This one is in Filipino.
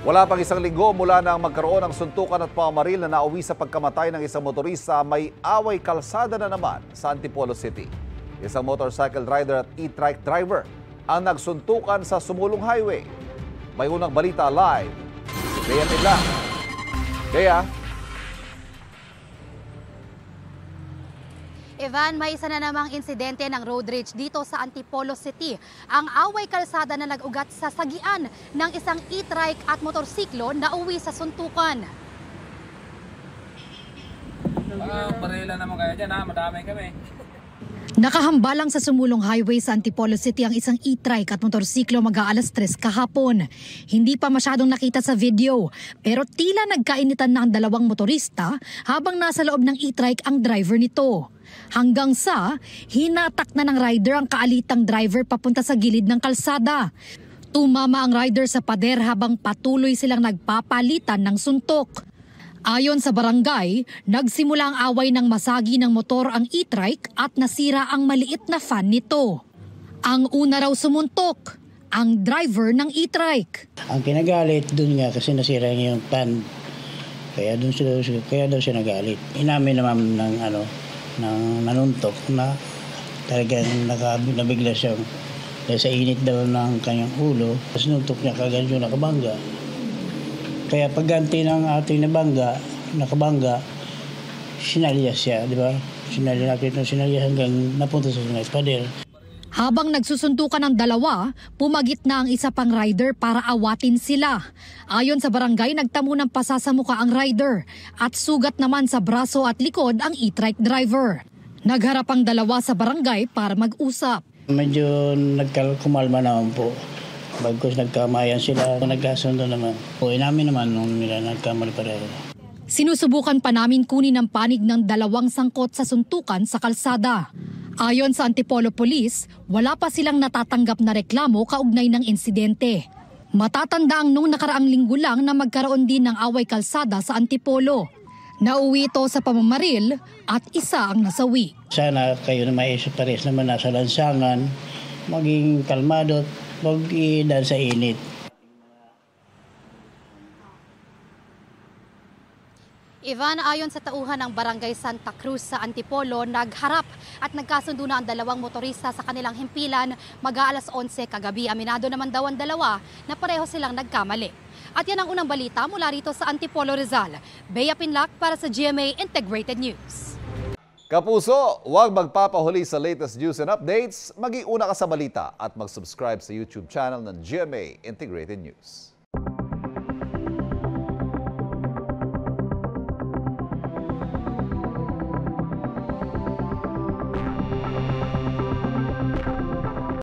Wala pang isang linggo mula nang magkaroon ng suntukan at pamamaril na nauwi sa pagkamatay ng isang motorista, may away kalsada na naman sa Antipolo City. Isang motorcycle rider at e-trike driver ang nagsuntukan sa sumulong highway. May unang balita live. Gaya nila. Gaya. Evan, may isa na namang insidente ng road rage dito sa Antipolo City. Ang away kalsada na nag-ugat sa sagian ng isang e-trike at motorsiklo na uwi sa suntukan. Barela naman kaya dyan ha, madami kami. Nakahambalang sa sumulong highway sa Antipolo City ang isang e-trike at motorsiklo mag-aalas 3 kahapon. Hindi pa masyadong nakita sa video, pero tila nagkainitan na ang dalawang motorista habang nasa loob ng e-trike ang driver nito. Hanggang sa hinatak na ng rider ang kaalitang driver papunta sa gilid ng kalsada. Tumama ang rider sa pader habang patuloy silang nagpapalitan ng suntok. Ayon sa barangay, nagsimula ang away ng masagi ng motor ang e-trike at nasira ang maliit na fan nito. Ang una raw sumuntok, ang driver ng e-trike. Ang kinagalit dun nga kasi nasira niya yung fan. Kaya daw siya nagalit. Inamin naman ng nanuntok na talagang nabigla siyang dahil sa init daw ng kanyang ulo. Tapos nuntok niya kagad yung nakabangga. Kaya pagganti ng ating nakabangga, sinalyas siya, di ba? Sinalyas hanggang napunta sa pader. Habang nagsusuntukan ang dalawa, pumagit na ang isa pang rider para awatin sila. Ayon sa barangay, nagtamo ng pasa sa mukha ang rider at sugat naman sa braso at likod ang e-trike driver. Nagharap ang dalawa sa barangay para mag-usap. Medyo kumalma naman po. Bagkus nagkamayan sila, nagkasundo naman. Inamin naman nung nila nagkamali pareho. Sinusubukan pa namin kunin ang panig ng dalawang sangkot sa suntukan sa kalsada. Ayon sa Antipolo Police, wala pa silang natatanggap na reklamo kaugnay ng insidente. Matatanda ang nung nakaraang linggo lang na magkaroon din ng away kalsada sa Antipolo. Nauwi ito sa pamamaril at isa ang nasawi. Sana kayo na maisip pares naman nasa lansangan, maging kalmado at mag-iidal sa init. Ivan, ayon sa tauhan ng Barangay Santa Cruz sa Antipolo, nagharap at nagkasundo na ang dalawang motorista sa kanilang himpilan mag-aalas 11 kagabi. Aminado naman daw ang dalawa na pareho silang nagkamali. At yan ang unang balita mula rito sa Antipolo, Rizal. Bea Pinlac para sa GMA Integrated News. Kapuso, huwag magpapahuli sa latest news and updates. Mag-iuna ka sa balita at mag-subscribe sa YouTube channel ng GMA Integrated News.